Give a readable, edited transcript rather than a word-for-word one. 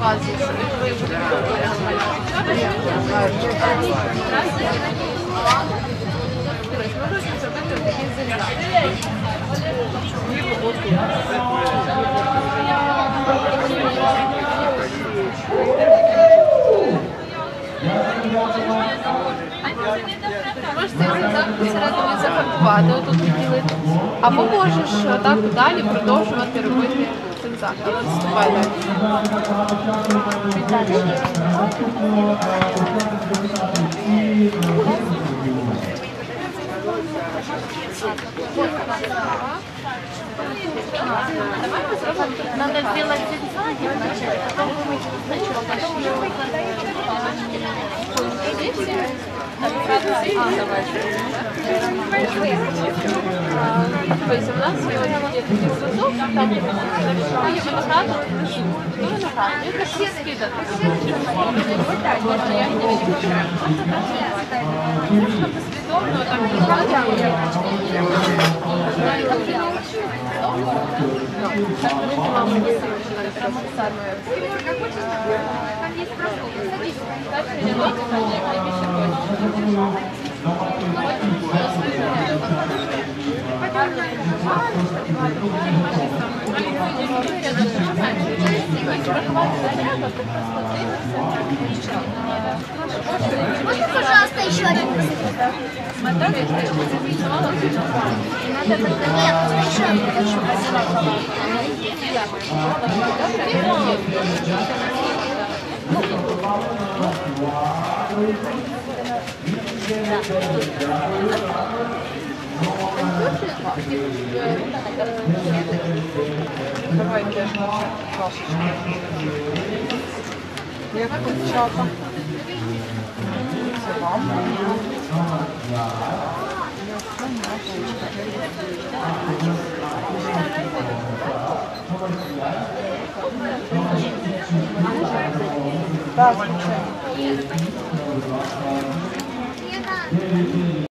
показує, що можна зробити такі зігзаги. Можеш цей зігзаг посередині зафарбувати, отут відділити. Або можеш так далі продовжувати робити зігзаг. І відступай далі. Надо сделать зигзаги, потом Тобто у нас сьогодні є такий зв'язок, там є виноград, ну виноград, він так скидати. Можна я не відчуваю. Можна послідовно так виноград. Можно, пожалуйста, еще один? Нет, еще один. Давайте трошечки. Як дівчата? Це вам. Так, звичайно.